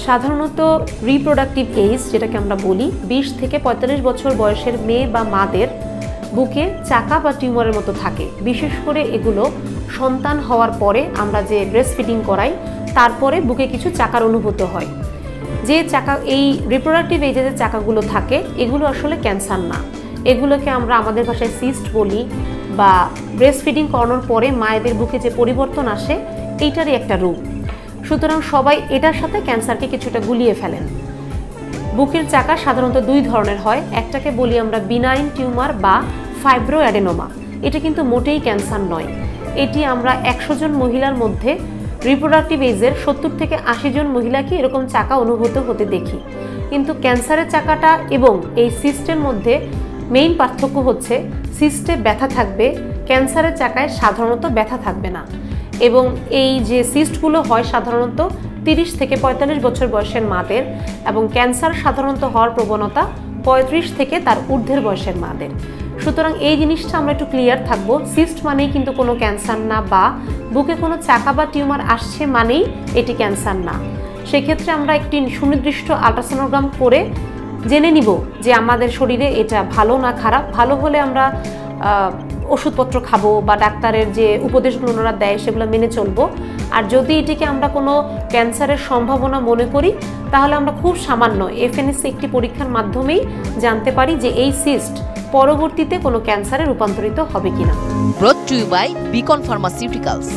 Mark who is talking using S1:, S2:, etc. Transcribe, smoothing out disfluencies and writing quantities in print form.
S1: সাধারণত reproductive age যেটাকে আমরা বলি 20 থেকে 45 বছর বয়সের মেয়ে বা মাদের বুকে চাকা বা টিউমারের মতো থাকে। বিশেষ করে এগুলো সন্তান হওয়ার পরে আমরা যে ব্রেস্ট ফিডিং করাই তারপরে বুকে কিছু চাকার অনুভূত হয়। যে চাকা এই রিপ্রোডাক্টিভ এজে যে চাকাগুলো থাকে এগুলো আসলে ক্যান্সার না, এগুলোকে আমরা আমাদের ভাষায় সিস্ট বলি, বা ব্রেস্ট ফিডিং করানোর পরে মায়েদের বুকে যে পরিবর্তন আসে এইটারই একটা রূপ। সুতরাং সবাই এটার সাথে ক্যান্সারকে কিছুটা গুলিয়ে ফেলেন। বুকের চাকা সাধারণত দুই ধরনের হয়, একটাকে বলি আমরা বিনাইন টিউমার বা ফাইব্রো অ্যাডেনোমা। এটা কিন্তু মোটেই ক্যান্সার নয়। এটি আমরা 100 জন মহিলার মধ্যে রিপ্রোডাক্টিভ এজের 70 থেকে 80 জন মহিলাকে এরকম চাকা অনুভূত হতে দেখি। কিন্তু ক্যান্সারের চাকাটা এবং এই সিস্টের মধ্যে মেইন পার্থক্য হচ্ছে সিস্টে ব্যথা থাকবে, ক্যান্সারের চাকায় সাধারণত ব্যথা থাকবে না। এবং এই যে সিস্টগুলো হয় সাধারণত 30 থেকে 45 বছর বয়সের মাদের, এবং ক্যান্সার সাধারণত হওয়ার প্রবণতা 35 থেকে তার ঊর্ধ্বের বয়সের মাদের। সুতরাং এই জিনিসটা আমরা একটু ক্লিয়ার থাকবো, সিস্ট মানেই কিন্তু কোনো ক্যান্সার না, বা বুকে কোনো চাকা বা টিউমার আসছে মানেই এটি ক্যান্সার না। সেক্ষেত্রে আমরা একটি সুনির্দিষ্ট আল্ট্রাসোনোগ্রাম করে জেনে নিব যে আমাদের শরীরে এটা ভালো না খারাপ। ভালো হলে আমরা ওষুধপত্র খাবো বা ডাক্তারের যে উপদেশগুলো ওনারা দেয় সেগুলো মেনে চলবো। আর যদি এটিকে আমরা কোনো ক্যান্সারের সম্ভাবনা মনে করি তাহলে আমরা খুব সামান্য এফএনএসি একটি পরীক্ষার মাধ্যমেই জানতে পারি যে এই সিস্ট পরবর্তীতে কোনো ক্যান্সারে রূপান্তরিত হবে কিনা।
S2: Brought to you by Beacon Pharmaceuticals.